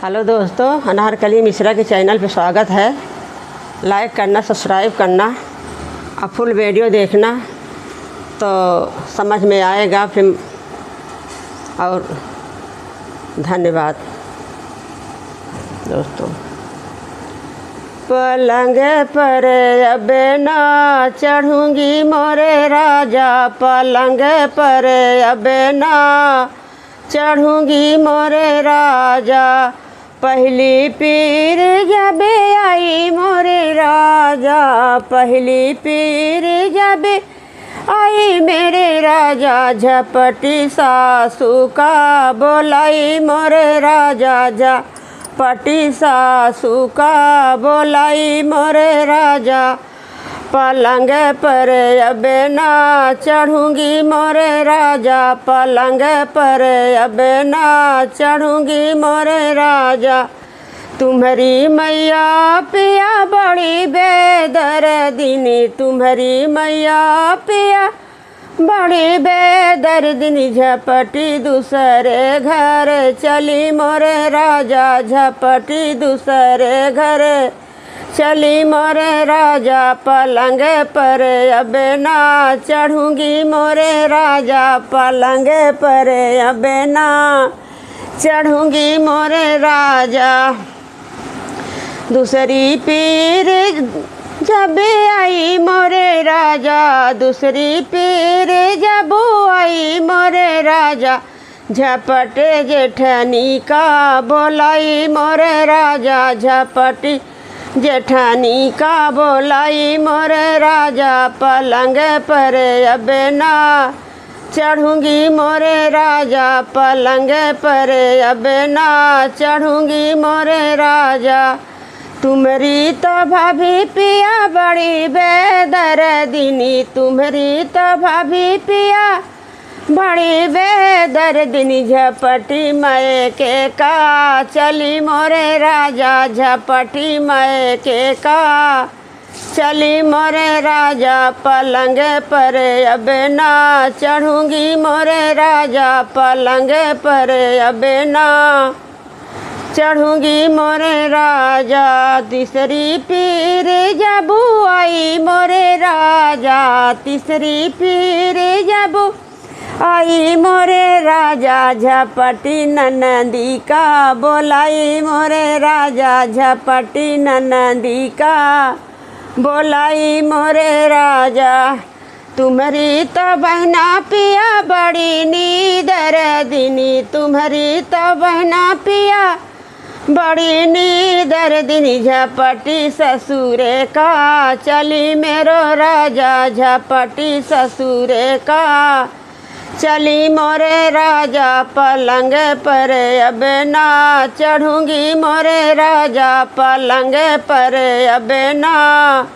Hello दोस्तों, अनारकली मिश्रा के channel पे स्वागत है। लाइक करना, सब्सक्राइब करना और फुल वीडियो देखना तो समझ में आएगा फिर। और धन्यवाद दोस्तों। पलंग पर अब ना चढ़ूँगी मोरे राजा, पलंग पर अब ना चढ़ूँगी मोरे राजा। पहली पीर जब आई मोरे राजा, पहली पीर जब आई मेरे राजा। झपटी सासू का बोलाई मोरे राजा, झपटी सासू का बोलाई मोरे राजा। पलंग पर अब ना चढ़ूँगी मोरे राजा, पलंग पर अब ना चढ़ूँगी मोरे राजा। तुम्हारी मैया पिया बड़ी बेदर्दिनी, तुम्हारी मैया पिया बड़ी बेदर्दिनी। झपटी दूसरे घर चली मोरे राजा, झपटी दूसरे घर चली मोरे राजा। पलंग पर अब ना चढ़ूँगी मोरे राजा, पलंग पर अब ना चढ़ूँगी मोरे राजा। दूसरी पीर जब आई मोरे राजा, दूसरी पीर जब आई मोरे राजा। झपट जेठनी का बोलाई मोरे राजा, झपटी जेठानी का बोलाई मोरे राजा। पलंग पर अब ना चढ़ूँगी मोरे राजा, पलंग पर अब ना चढ़ूँगी मोरे राजा। तुम्हारी तो भाभी पिया बड़ी बेदर्दिनी, तुम्हारी तो भाभी पिया बड़ी बेदर्दिनी। झपटी मैके का चली मोरे राजा, झपटी मैके का चली मोरे राजा। पलंग पर अब ना चढ़ूँगी मोरे राजा, पलंग पर अब ना चढ़ूँगी मोरे राजा। तीसरी पीर जब आई मोरे राजा, तीसरी पीर जब आई मोरे राजा। झपटी ननदी का बोलाई मोरे राजा, झपटी ननदी का बोलाई मोरे राजा। तुम्हारी तो बहना पिया बड़ी नीदर्दिनी, तुम्हारी तो बहना पिया बड़ी नीदर्दिनी। झपटी ससुरे का चली मेरो राजा, झपटी ससुरे का चली मोरे राजा। पलंग पर अब ना चढ़ूँगी मोरे राजा, पलंग पर अब ना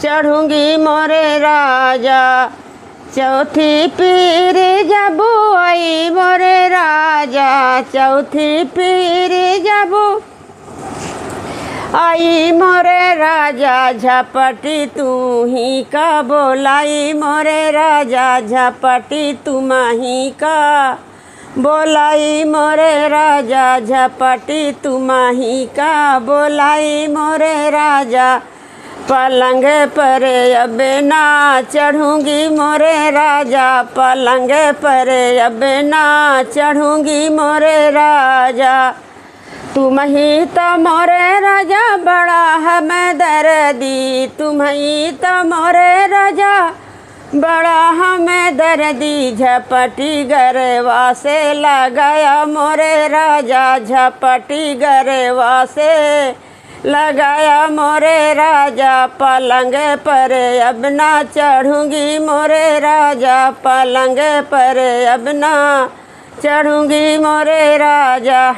चढ़ूँगी मोरे राजा। चौथी पीर जब आई मोरे राजा, चौथी पीर जब आई मोरे राजा। झपटी तू ही का बोलाई मोरे राजा, झपटी तुम ही का बोलाई मोरे राजा, झपटी तुम ही का बोलाई मोरे राजा। पलंग पर अब ना चढ़ूँगी मोरे राजा, पलंग पर अब ना चढ़ूँगी मोरे राजा। तुम ही तो मोरे राजा बड़ा हमें दर्दी, तुम ही तो मोरे राजा बड़ा हमें दर्दी। झपटी गरवा से लगाया मोरे राजा, झपटी गरवा से लगाया मोरे राजा। पलंग पर अब ना चढ़ूँगी मोरे राजा, पलंग पर अब ना चढ़ूँगी मोरे राजा।